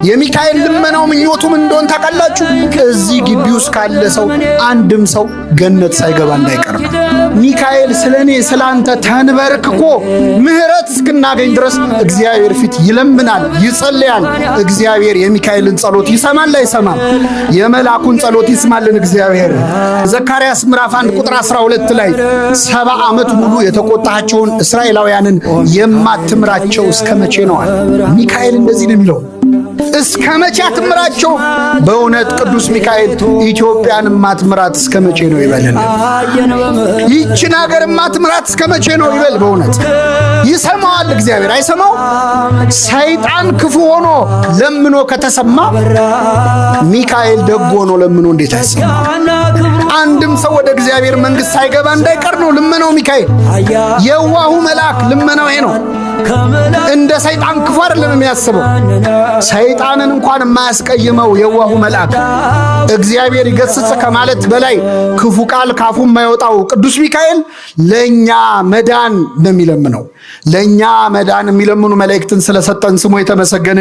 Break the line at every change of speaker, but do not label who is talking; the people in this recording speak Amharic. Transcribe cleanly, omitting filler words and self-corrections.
የሚካኤል ልመናው ምኞቱም እንደሆን ታውቃላችሁ? እዚህ ግቢ ውስጥ ካለ ሰው አንድም ሰው ገነት ሳይገባ እንዳይቀር። ሚካኤል ስለኔ ስላንተ ተንበርክኮ ምህረት እስክናገኝ ድረስ እግዚአብሔር ፊት ይለምናል፣ ይጸልያል። እግዚአብሔር የሚካኤልን ጸሎት ይሰማል አይሰማም? የመልአኩን ጸሎት ይስማልን እግዚአብሔር። ዘካርያስ ምዕራፍ 1 ቁጥር 12 ላይ 70 ዓመት ሙሉ የተቆጣቸውን እስራኤላውያንን የማትምራቸው እስከ መቼ ነው? ሚካኤል እንደዚህ ነው የሚለው፣ እስከ መቼ አትምራቸው? በእውነት ቅዱስ ሚካኤል ኢትዮጵያን ማትምራት እስከ መቼ ነው ይበልን። ይህችን ሀገር ማትምራት እስከ መቼ ነው ይበል። በእውነት ይሰማዋል እግዚአብሔር አይሰማው? ሰይጣን ክፉ ሆኖ ለምኖ ከተሰማ ሚካኤል ደግ ሆኖ ለምኖ እንዴት አይሰማ? አንድም ሰው ወደ እግዚአብሔር መንግሥት ሳይገባ እንዳይቀር ነው ልመናው ሚካኤል። የዋሁ መልአክ ልመናው ይሄ ነው። እንደ ሰይጣን ክፉ አይደለም የሚያስበው። ሰይጣንን እንኳን የማያስቀይመው የዋሁ መልአክ እግዚአብሔር ይገስጽ ከማለት በላይ ክፉ ቃል ካፉ የማይወጣው ቅዱስ ሚካኤል ለኛ መዳን ነው የሚለምነው። ለኛ መዳን የሚለምኑ መላእክትን ስለሰጠን ስሙ የተመሰገነ